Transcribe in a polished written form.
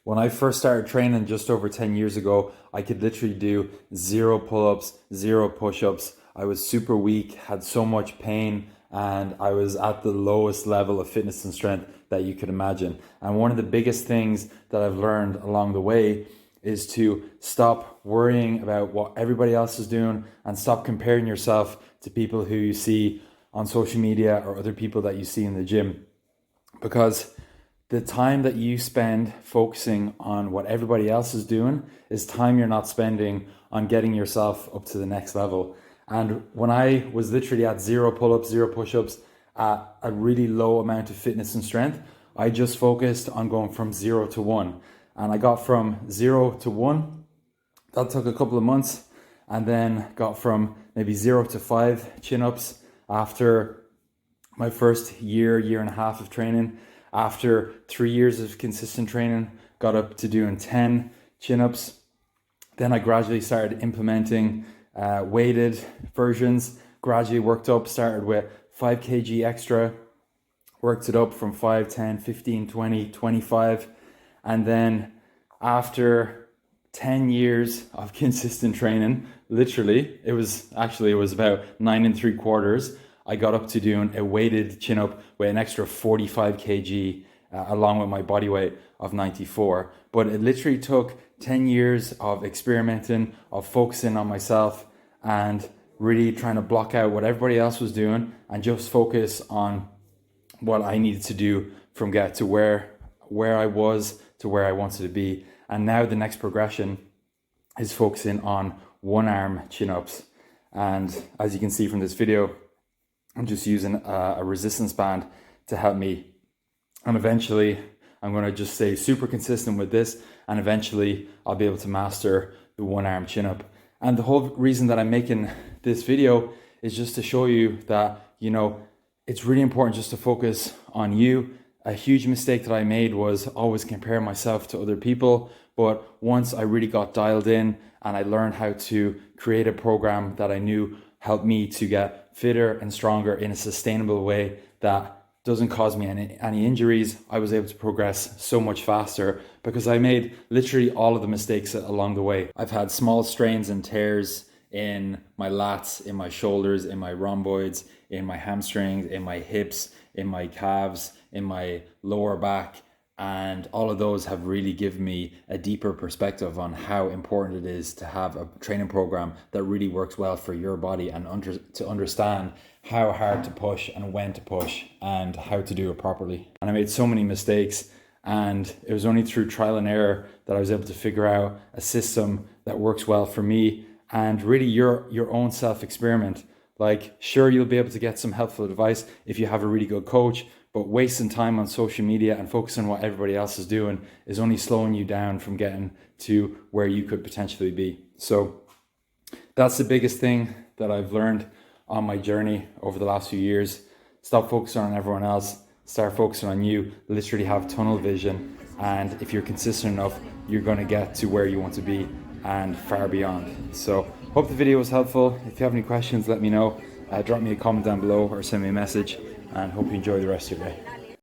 When I first started training just over 10 years ago, I could literally do zero pull-ups, zero push-ups. I was super weak, had so much pain, and I was at the lowest level of fitness and strength that you could imagine. And one of the biggest things that I've learned along the way is to stop worrying about what everybody else is doing and stop comparing yourself to people who you see on social media or other people that you see in the gym. Because the time that you spend focusing on what everybody else is doing is time you're not spending on getting yourself up to the next level. And when I was literally at zero pull-ups, zero push-ups, at a really low amount of fitness and strength, I just focused on going from 0 to 1. And I got from 0 to 1. That took a couple of months, and then got from maybe 0 to 5 chin-ups after my first year and a half of training. After 3 years of consistent training, got up to doing 10 chin-ups. Then I gradually started implementing weighted versions, gradually worked up, started with 5 kg extra, worked it up from 5, 10, 15, 20, 25. And then after 10 years of consistent training, literally, it was about 9 3/4. I got up to doing a weighted chin up with an extra 45 kg along with my body weight of 94. But it literally took 10 years of experimenting, of focusing on myself and really trying to block out what everybody else was doing and just focus on what I needed to do from get to where I was to where I wanted to be. And now the next progression is focusing on one arm chin ups. And as you can see from this video, I'm just using a resistance band to help me. And eventually I'm going to just stay super consistent with this, and eventually I'll be able to master the one arm chin up. And the whole reason that I'm making this video is just to show you that, it's really important just to focus on you. A huge mistake that I made was always compare myself to other people. But once I really got dialed in and I learned how to create a program that I knew helped me to get fitter and stronger in a sustainable way that doesn't cause me any injuries, I was able to progress so much faster because I made literally all of the mistakes along the way. I've had small strains and tears in my lats, in my shoulders, in my rhomboids, in my hamstrings, in my hips, in my calves, in my lower back. And all of those have really given me a deeper perspective on how important it is to have a training program that really works well for your body and to understand how hard to push and when to push and how to do it properly. And I made so many mistakes, and it was only through trial and error that I was able to figure out a system that works well for me and really your own self-experiment. Like, sure, you'll be able to get some helpful advice if you have a really good coach, but wasting time on social media and focusing on what everybody else is doing is only slowing you down from getting to where you could potentially be. So that's the biggest thing that I've learned on my journey over the last few years. Stop focusing on everyone else, start focusing on you. Literally have tunnel vision, and if you're consistent enough, you're going to get to where you want to be and far beyond. So hope the video was helpful. If you have any questions, let me know. Drop me a comment down below or send me a message, and hope you enjoy the rest of your day.